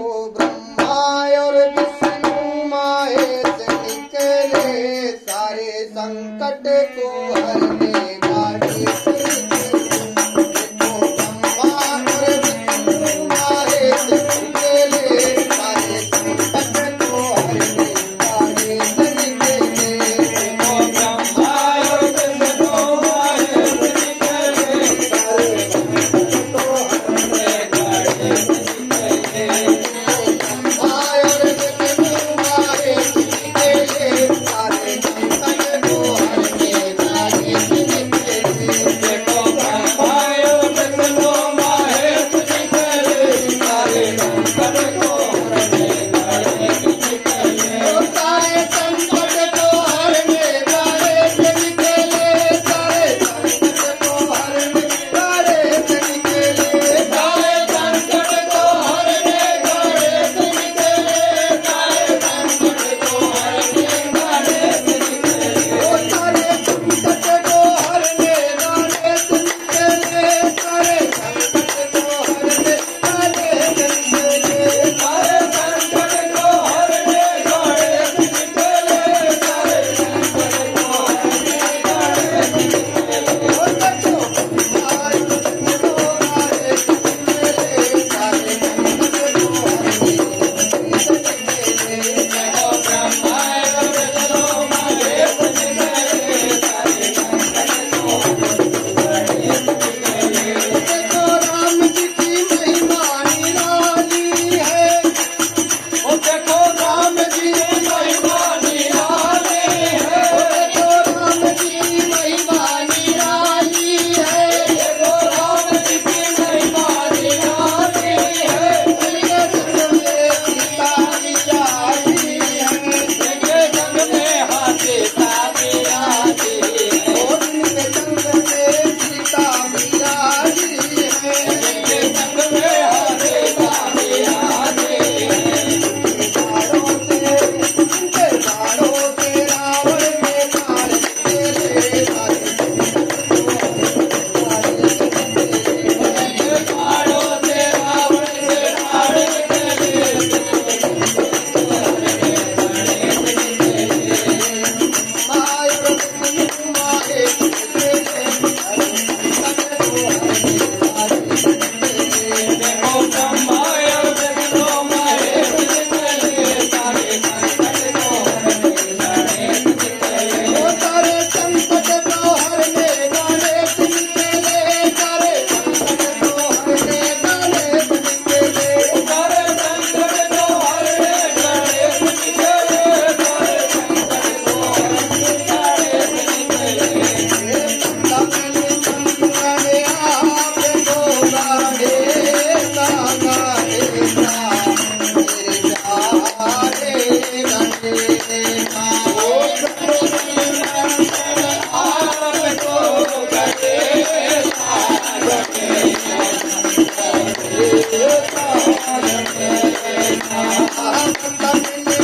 ब्रह्मा और विष्णु माए से निकले, सारे संकट को हरने गाड़ी देखो ब्रह्मा और विष्णु माए से निकले, सारे संकट को हरने गाड़ी निकले। देखो ब्रह्मा और विष्णु माए से निकले, सारे संकट को हरने गाड़ी निकले। आयर विष्णु माए से निकले, सारे संकट को हरने गाड़ी निकले। देखो ब्रह्मा और विष्णु माए से निकले, सारे संकट को हरने गाड़ी निकले। सारे संकट को हरने गाड़े से निकले, सारे संकट को हरने गाड़े से निकले। सारे संकट को हरने गाड़े से निकले, सारे संकट को हरने गाड़े से निकले। सारे संकट को हरने गाड़े से निकले, सारे संकट को हरने गाड़े से निकले। सारे संकट को हरने गाड़े से निकले, सारे संकट को हरने गाड़े से निकले। देखो ब्रह्मा और विष्णु माए से निकले, सारे संकट को हरने गाड़े से निकले। राम जी की महिमा निराली है, ओ देखो राम जी की महिमा निराली है, देखो राम जी की महिमा निराली है। देखो राम जी की महिमा निराली है। उनके संग में सीता विराजी है, उनके संग में सीता विराजी है, उनके संग में सीता विराजी है। उनके संग में सीता विराजी है। उनके बाणों से रावण के बाण निकले, सारे उनके बाणों से रावण के बाण निकले, मायर विष्णु माए देखो ब्रह्मा और विष्णु माए से निकले, सारे संकट को हरने गाड़े से निकले। सारे संकट को हरने गाड़े से निकले, सारे संकट को हरने गाड़े से निकले। सारे संकट को हरने गाड़े से निकले, सारे संकट को हरने गाड़े से निकले। तमने संगने आप को गाड़े सागा ऐसा, मेरे प्यारे गंगे आपको गले सागने तमने